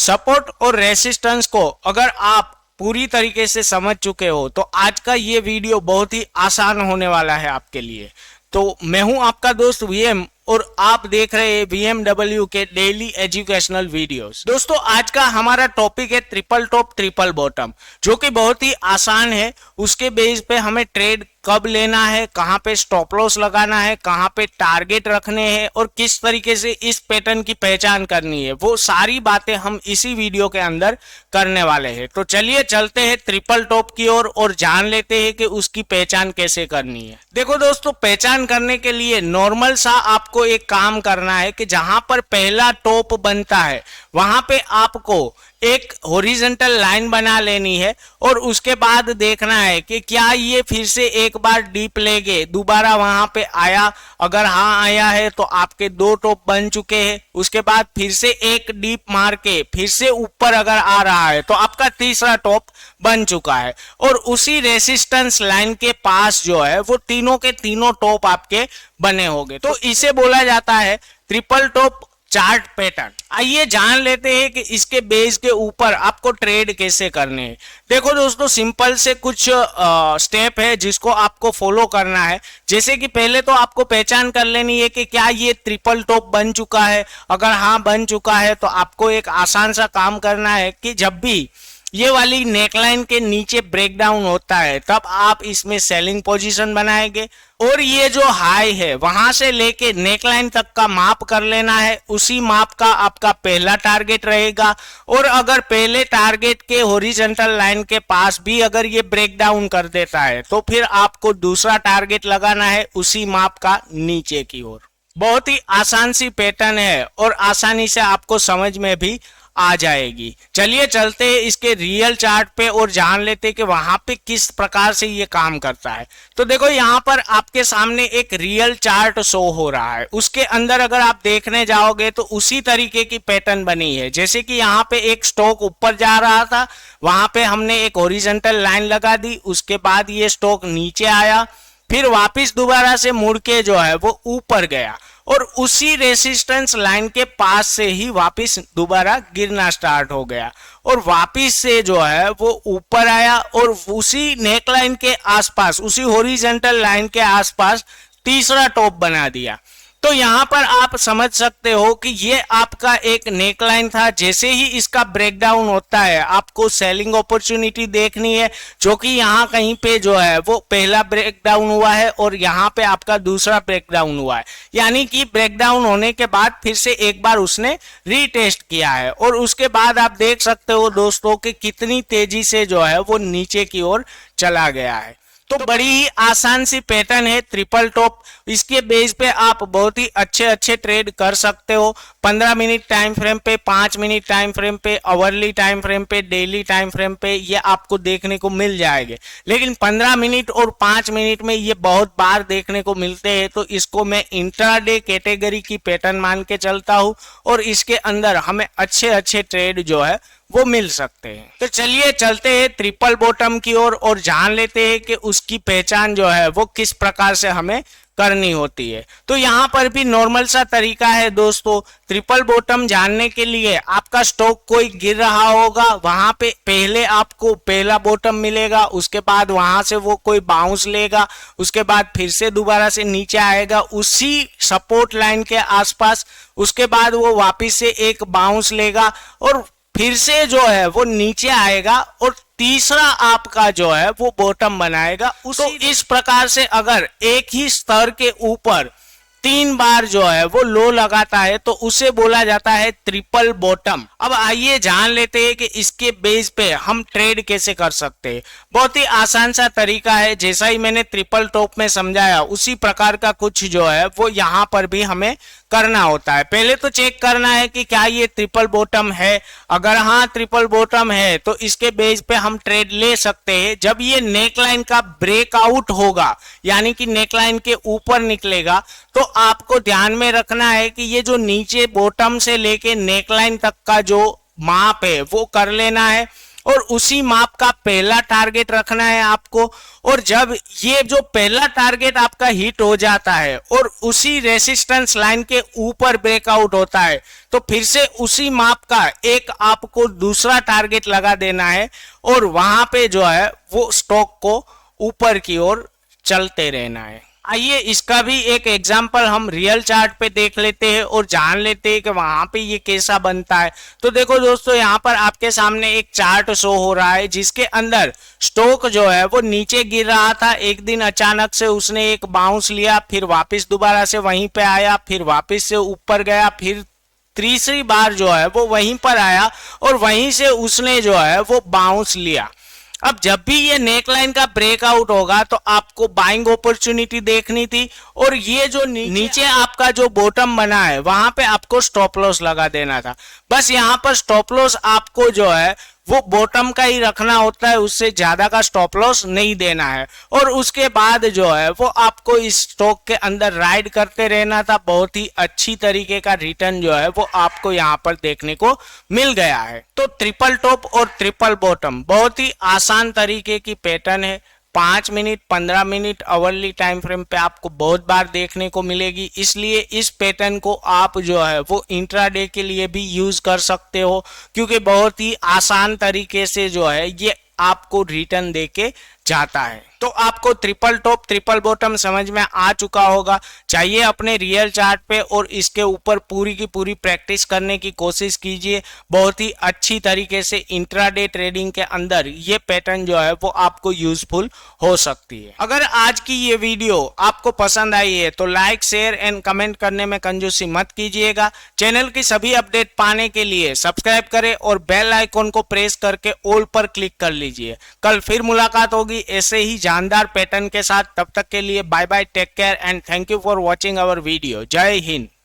Support और resistance को अगर आप पूरी तरीके से समझ चुके हो तो आज का ये वीडियो बहुत ही आसान होने वाला है आपके लिए। तो मैं हूं आपका दोस्त वीएम और आप देख रहे हैं VMW के डेली एजुकेशनल वीडियोस। दोस्तों आज का हमारा टॉपिक है ट्रिपल टॉप ट्रिपल बॉटम, जो कि बहुत ही आसान है। उसके बेस पे हमें ट्रेड कब लेना है, कहां पे स्टॉप लॉस लगाना है, कहां पे टारगेट रखने हैं और किस तरीके से इस पैटर्न की पहचान करनी है, वो सारी बातें हम इसी वीडियो के अंदर करने वाले हैं। तो चलिए चलते हैं ट्रिपल टॉप की ओर और जान लेते हैं कि उसकी पहचान कैसे करनी है। देखो दोस्तों, पहचान करने के लिए नॉर्मल सा आपको एक काम करना है कि जहां पर पहला टॉप बनता है वहां पे आपको एक हॉरिजॉन्टल लाइन बना लेनी है और उसके बाद देखना है कि क्या ये फिर से एक बार डीप लेके दोबारा वहां पे आया। अगर हाँ आया है तो आपके दो टॉप बन चुके हैं। उसके बाद फिर से एक डीप मार के फिर से ऊपर अगर आ रहा है तो आपका तीसरा टॉप बन चुका है। और उसी रेसिस्टेंस लाइन के पास जो है वो तीनों के तीनों टॉप आपके बने होंगे। तो इसे बोला जाता है ट्रिपल टॉप चार्ट पैटर्न। आइए जान लेते हैं कि इसके बेस के ऊपर आपको ट्रेड कैसे करने हैं। देखो दोस्तों, सिंपल से कुछ स्टेप है जिसको आपको फॉलो करना है। जैसे कि पहले तो आपको पहचान कर लेनी है कि क्या ये ट्रिपल टॉप बन चुका है। अगर हाँ बन चुका है तो आपको एक आसान सा काम करना है कि जब भी ये वाली नेकलाइन के नीचे ब्रेकडाउन होता है तब आप इसमें सेलिंग पोजीशन बनाएंगे और ये जो हाई है वहां से लेके नेकलाइन तक का माप कर लेना है। उसी माप का आपका पहला टारगेट रहेगा और अगर पहले टारगेट के हॉरिजॉन्टल लाइन के पास भी अगर ये ब्रेकडाउन कर देता है तो फिर आपको दूसरा टारगेट लगाना है उसी माप का नीचे की ओर। बहुत ही आसान सी पैटर्न है और आसानी से आपको समझ में भी आ जाएगी। चलिए चलते हैं इसके रियल चार्ट पे और जान लेते हैं कि वहां पे किस प्रकार से ये काम करता है। तो देखो यहाँ पर आपके सामने एक रियल चार्ट शो हो रहा है। उसके अंदर अगर आप देखने जाओगे तो उसी तरीके की पैटर्न बनी है। जैसे कि यहाँ पे एक स्टॉक ऊपर जा रहा था, वहां पे हमने एक हॉरिजॉन्टल लाइन लगा दी, उसके बाद ये स्टॉक नीचे आया, फिर वापिस दोबारा से मुड़ के जो है वो ऊपर गया और उसी रेसिस्टेंस लाइन के पास से ही वापस दोबारा गिरना स्टार्ट हो गया और वापस से जो है वो ऊपर आया और उसी नेकलाइन के आसपास, उसी हॉरिजॉन्टल लाइन के आसपास तीसरा टॉप बना दिया। तो यहां पर आप समझ सकते हो कि ये आपका एक नेकलाइन था। जैसे ही इसका ब्रेकडाउन होता है आपको सेलिंग अपॉर्चुनिटी देखनी है, जो कि यहाँ कहीं पे जो है वो पहला ब्रेकडाउन हुआ है और यहाँ पे आपका दूसरा ब्रेकडाउन हुआ है। यानी कि ब्रेकडाउन होने के बाद फिर से एक बार उसने रीटेस्ट किया है और उसके बाद आप देख सकते हो दोस्तों कि कितनी तेजी से जो है वो नीचे की ओर चला गया है। तो बड़ी ही आसान सी पैटर्न है ट्रिपल टॉप। इसके बेस पे आप बहुत ही अच्छे ट्रेड कर सकते हो। 15 मिनट टाइम फ्रेम पे, 5 मिनट टाइम फ्रेम पे, आवरली टाइम फ्रेम पे, डेली टाइम फ्रेम पे ये आपको देखने को मिल जाएंगे। लेकिन 15 मिनट और 5 मिनट में ये बहुत बार देखने को मिलते हैं, तो इसको मैं इंट्राडे कैटेगरी की पैटर्न मान के चलता हूँ और इसके अंदर हमें अच्छे ट्रेड जो है वो मिल सकते हैं। तो चलिए चलते हैं ट्रिपल बॉटम की ओर और जान लेते हैं कि उसकी पहचान जो है वो किस प्रकार से हमें करनी होती है। तो यहाँ पर भी नॉर्मल सा तरीका है दोस्तों। ट्रिपल बॉटम जानने के लिए आपका स्टॉक कोई गिर रहा होगा, वहां पे पहले आपको पहला बॉटम मिलेगा, उसके बाद वहां से वो कोई बाउंस लेगा, उसके बाद फिर से दोबारा से नीचे आएगा उसी सपोर्ट लाइन के आसपास, उसके बाद वो वापिस से एक बाउंस लेगा और फिर से जो है वो नीचे आएगा और तीसरा आपका जो है वो बॉटम बनाएगा। तो इस प्रकार से अगर एक ही स्तर के ऊपर 3 बार जो है वो लो लगाता है तो उसे बोला जाता है ट्रिपल बॉटम। अब आइए जान लेते हैं कि इसके बेस पे हम ट्रेड कैसे कर सकते हैं। बहुत ही आसान सा तरीका है। जैसा ही मैंने ट्रिपल टॉप में समझाया उसी प्रकार का कुछ जो है वो यहाँ पर भी हमें करना होता है। पहले तो चेक करना है कि क्या ये ट्रिपल बॉटम है। अगर हाँ ट्रिपल बॉटम है तो इसके बेस पे हम ट्रेड ले सकते हैं। जब ये नेकलाइन का ब्रेकआउट होगा, यानी कि नेकलाइन के ऊपर निकलेगा, तो आपको ध्यान में रखना है कि ये जो नीचे बॉटम से लेके नेकलाइन तक का जो माप है वो कर लेना है और उसी माप का पहला टारगेट रखना है आपको। और जब ये जो पहला टारगेट आपका हिट हो जाता है और उसी रेसिस्टेंस लाइन के ऊपर ब्रेकआउट होता है, तो फिर से उसी माप का एक आपको दूसरा टारगेट लगा देना है और वहां पे जो है वो स्टॉक को ऊपर की ओर चलते रहना है। आइए इसका भी एक एग्जांपल हम रियल चार्ट पे देख लेते हैं और जान लेते हैं कि वहां पे ये कैसा बनता है। तो देखो दोस्तों, यहाँ पर आपके सामने एक चार्ट शो हो रहा है जिसके अंदर स्टॉक जो है वो नीचे गिर रहा था। एक दिन अचानक से उसने एक बाउंस लिया, फिर वापस दोबारा से वहीं पे आया, फिर वापस से ऊपर गया, फिर तीसरी बार जो है वो वहीं पर आया और वहीं से उसने जो है वो बाउंस लिया। अब जब भी ये नेकलाइन का ब्रेकआउट होगा तो आपको बाइंग अपॉर्चुनिटी देखनी थी और ये जो नीचे आपका जो बॉटम बना है वहां पे आपको स्टॉप लॉस लगा देना था। बस यहाँ पर स्टॉप लॉस आपको जो है वो बॉटम का ही रखना होता है, उससे ज्यादा का स्टॉप लॉस नहीं देना है। और उसके बाद जो है वो आपको इस स्टॉक के अंदर राइड करते रहना था। बहुत ही अच्छी तरीके का रिटर्न जो है वो आपको यहाँ पर देखने को मिल गया है। तो ट्रिपल टॉप और ट्रिपल बॉटम बहुत ही आसान तरीके की पैटर्न है। 5 minute 15 minute hourly time frame पे आपको बहुत बार देखने को मिलेगी, इसलिए इस पैटर्न को आप जो है वो इंट्राडे के लिए भी यूज कर सकते हो, क्योंकि बहुत ही आसान तरीके से जो है ये आपको रिटर्न देके जाता है। तो आपको ट्रिपल टॉप ट्रिपल बॉटम समझ में आ चुका होगा। चाहिए अपने रियल चार्ट पे और इसके ऊपर पूरी की पूरी प्रैक्टिस करने की कोशिश कीजिए। बहुत ही अच्छी तरीके से इंट्राडे ट्रेडिंग के अंदर ये पैटर्न जो है वो आपको यूजफुल हो सकती है। अगर आज की ये वीडियो आपको पसंद आई है तो लाइक शेयर एंड कमेंट करने में कंजूसी मत कीजिएगा। चैनल की सभी अपडेट पाने के लिए सब्सक्राइब करें और बेल आइकॉन को प्रेस करके ऑल पर क्लिक कर लीजिए। कल फिर मुलाकात होगी ऐसे ही जानदार पैटर्न के साथ। तब तक के लिए bye bye, take care and thank you for watching our video. जय हिंद।